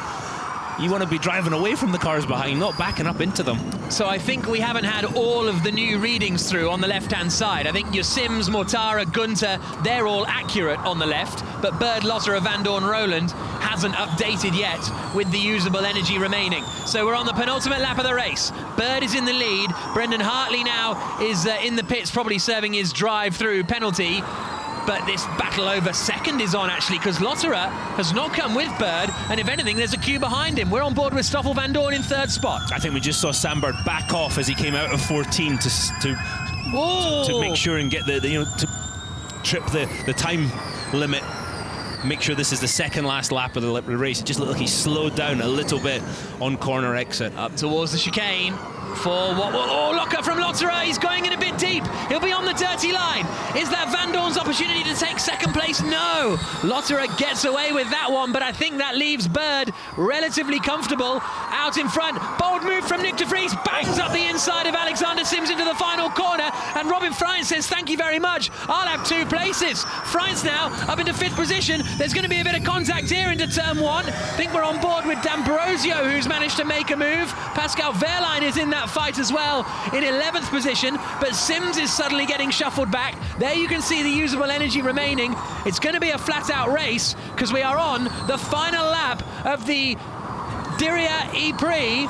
You want to be driving away from the cars behind, not backing up into them. So I think we haven't had all of the new readings through on the left-hand side. I think your Sims, Mortara, Gunter, they're all accurate on the left, but Bird, Lotterer, Vandoorne, Roland hasn't updated yet with the usable energy remaining. So we're on the penultimate lap of the race. Bird is in the lead. Brendan Hartley now is in the pits, probably serving his drive-through penalty. But this battle over second is on, actually, because Lotterer has not come with Bird, and if anything, there's a queue behind him. We're on board with Stoffel Vandoorne in third spot. I think we just saw Sam Bird back off as he came out of 14 to make sure and get to trip the time limit. Make sure this is the second last lap of the race. It just looked like he slowed down a little bit on corner exit. Up towards the chicane. For what will... Oh, lockup from Lotterer. He's going in a bit deep. He'll be on the dirty line. Is that Van Dorn's opportunity to take second place? No. Lotterer gets away with that one, but I think that leaves Bird relatively comfortable out in front. Bold move from Nick de Vries. Bangs up the inside of Alexander Sims into the final corner. And Robin Freins says, thank you very much. I'll have 2 places. Freins now up into 5th position. There's going to be a bit of contact here into turn 1. I think we're on board with D'Ambrosio, who's managed to make a move. Pascal Wehrlein is in that fight as well in 11th position, but Sims is suddenly getting shuffled back. There you can see the usable energy remaining. It's going to be a flat-out race because we are on the final lap of the Diriyah E-Prix.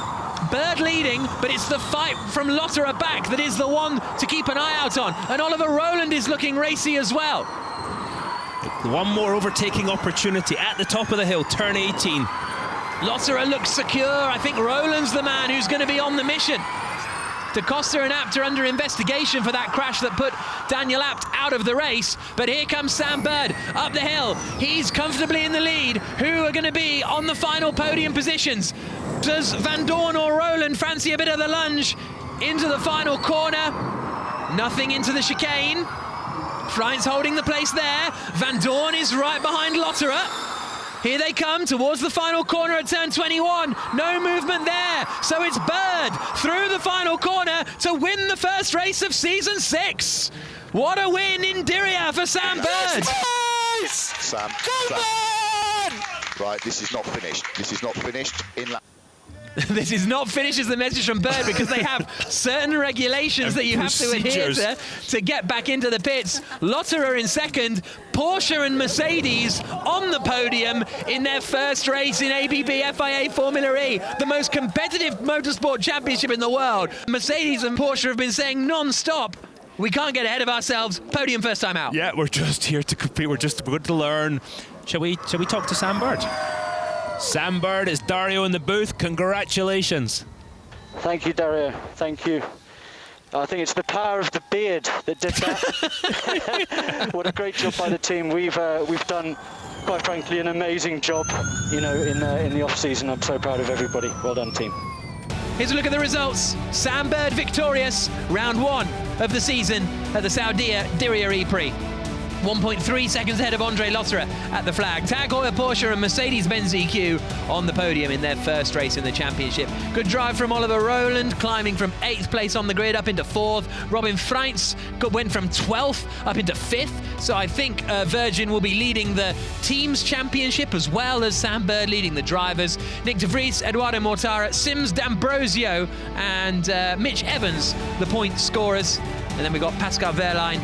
Bird leading, but it's the fight from Lotterer back that is the one to keep an eye out on. And Oliver Rowland is looking racy as well. One more overtaking opportunity at the top of the hill, turn 18. Lotterer looks secure. I think Rowland's the man who's going to be on the mission. Da Costa and Abt are under investigation for that crash that put Daniel Abt out of the race. But here comes Sam Bird up the hill. He's comfortably in the lead. Who are going to be on the final podium positions? Does Van Dorn or Rowland fancy a bit of the lunge into the final corner? Nothing into the chicane. Freins holding the place there. Van Dorn is right behind Lotterer. Here they come towards the final corner at turn 21. No movement there. So it's Bird through the final corner to win the first race of season 6. What a win in Diriyah for Sam Bird. Sam. Right, this is not finished. This is not finished in lap. This is not finished, is the message from Bird, because they have certain regulations that you have to adhere to get back into the pits. Lotterer in second, Porsche and Mercedes on the podium in their first race in ABB FIA Formula E, the most competitive motorsport championship in the world. Mercedes and Porsche have been saying non-stop, we can't get ahead of ourselves, podium first time out. Yeah, we're just here to compete, we're good to learn. Shall we talk to Sam Bird? Sam Bird, it's Dario in the booth. Congratulations. Thank you, Dario. Thank you. I think it's the power of the beard that did that. What a great job by the team. We've done, quite frankly, an amazing job. You know, in the off season. I'm so proud of everybody. Well done, team. Here's a look at the results. Sam Bird victorious, round 1 of the season at the Diriyah E-Prix. 1.3 seconds ahead of Andre Lotterer at the flag. Tag Heuer Porsche and Mercedes-Benz EQ on the podium in their first race in the championship. Good drive from Oliver Rowland, climbing from 8th place on the grid up into 4th. Robin Freins went from 12th up into 5th. So I think Virgin will be leading the team's championship as well as Sam Bird leading the drivers. Nick de Vries, Eduardo Mortara, Sims, D'Ambrosio and Mitch Evans, the point scorers. And then we've got Pascal Wehrlein,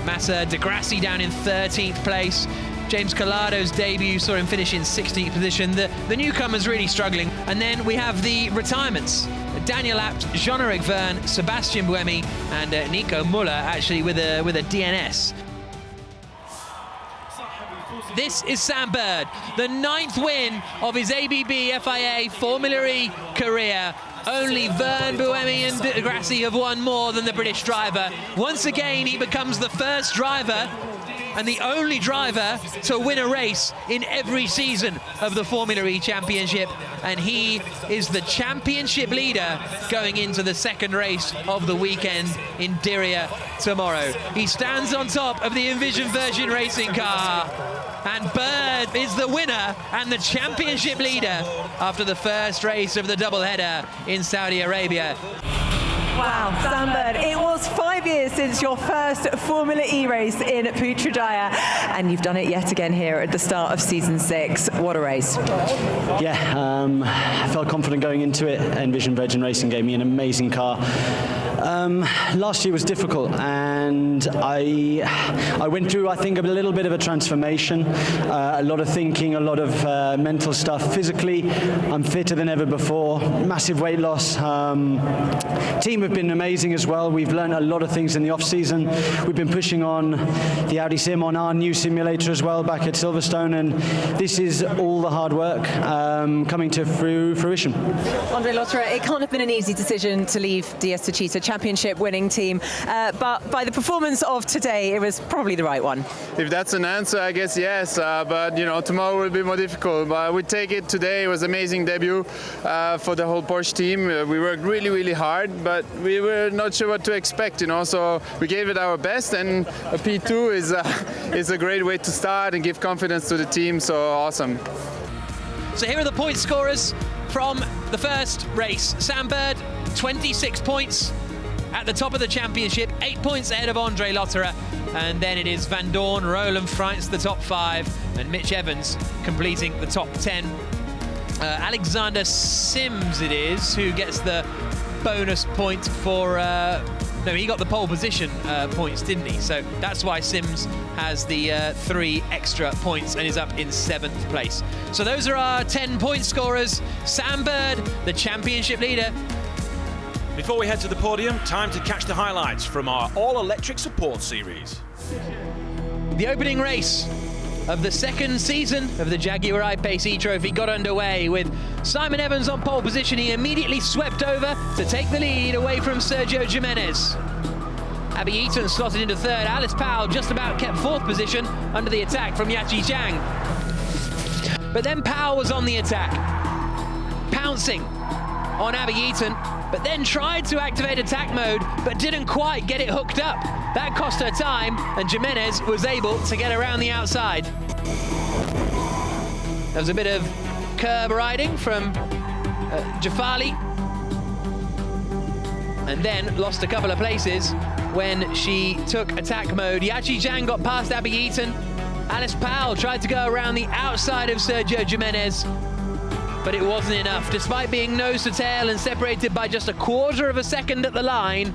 Massa de Grassi down in 13th place. James Colado's debut saw him finish in 16th position. The newcomers really struggling. And then we have the retirements. Daniel Abt, Jean-Eric Verne, Sebastian Buemi and Nico Muller actually with a DNS. This is Sam Bird, the 9th win of his ABB FIA Formula E career. Only Verne, Buemi and de Grassi have won more than the British driver. Once again, he becomes the first driver and the only driver to win a race in every season of the Formula E Championship. And he is the championship leader going into the second race of the weekend in Diriyah tomorrow. He stands on top of the Envision Virgin racing car. And Bird is the winner and the championship leader after the first race of the doubleheader in Saudi Arabia. Wow, Sam Bird, it was 5 years since your first Formula E race in Putrajaya, and you've done it yet again here at the start of season 6. What a race. Yeah, I felt confident going into it. Envision Virgin Racing gave me an amazing car. Last year was difficult, and I went through, I think, a little bit of a transformation, a lot of thinking, a lot of mental stuff. Physically, I'm fitter than ever before, massive weight loss. Team have been amazing as well. We've learned a lot of things in the off-season. We've been pushing on the Audi Sim on our new simulator as well back at Silverstone, and this is all the hard work coming to fruition. Andre Lotterer, it can't have been an easy decision to leave DS Techeetah championship winning team. But by the performance of today, it was probably the right one. If that's an answer, I guess yes. But you know, tomorrow will be more difficult. But we take it today. It was an amazing debut for the whole Porsche team. We worked really, really hard, but we were not sure what to expect. You know, so we gave it our best, and a P2 is a great way to start and give confidence to the team. So awesome. So here are the point scorers from the first race. Sam Bird, 26 points at the top of the championship, 8 points ahead of Andre Lotterer. And then it is Van Dorn, Roland Freitz, the top 5, and Mitch Evans completing the top 10. Alexander Sims it is who gets the bonus point for... no, he got the pole position points, didn't he? So that's why Sims has the 3 extra points and is up in 7th place. So those are our 10 point scorers. Sam Bird, the championship leader. Before we head to the podium, time to catch the highlights from our all-electric support series. The opening race of the second season of the Jaguar I-Pace E-Trophy got underway with Simon Evans on pole position. He immediately swept over to take the lead away from Sergio Jimenez. Abby Eaton slotted into 3rd. Alice Powell just about kept 4th position under the attack from Yachi Zhang. But then Powell was on the attack, pouncing on Abby Eaton, but then tried to activate attack mode, but didn't quite get it hooked up. That cost her time, and Jimenez was able to get around the outside. There was a bit of curb riding from Jafali, and then lost a couple of places when she took attack mode. Yachi Zhang got past Abby Eaton. Alice Powell tried to go around the outside of Sergio Jimenez, but it wasn't enough. Despite being nose to tail and separated by just a 1/4 of a second at the line,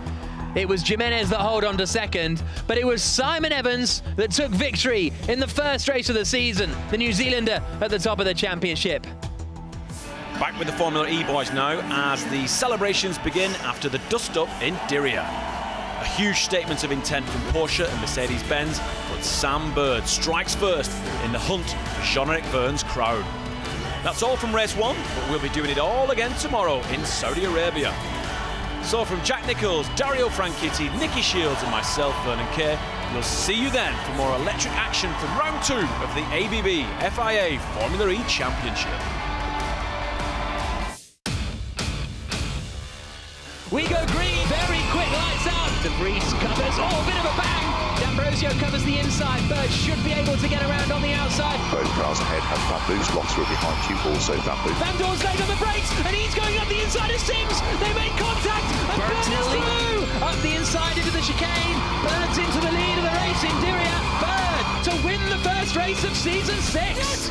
it was Jimenez that held on to 2nd, but it was Simon Evans that took victory in the first race of the season, the New Zealander at the top of the championship. Back with the Formula E boys now as the celebrations begin after the dust-up in Diriyah. A huge statement of intent from Porsche and Mercedes-Benz, but Sam Bird strikes first in the hunt for Jean-Eric Vergne's crown. That's all from race 1, but we'll be doing it all again tomorrow in Saudi Arabia. So from Jack Nicholls, Dario Franchitti, Nicky Shields and myself, Vernon Kay, we'll see you then for more electric action from round 2 of the ABB FIA Formula E Championship. We go green, very quick, lights out. De Vries covers, oh, bit of a bang. D'Ambrosio covers the inside. Bird should be able to get around on the outside. Both cars ahead have Bamboo's Lotterer behind you, also Bamboo. Van Dorn's laid on the brakes, and he's going up the inside of Sims. They make contact, and Bird is through. Up the inside into the chicane. Bird's into the lead of the race in Diriyah. Bird to win the first race of season 6.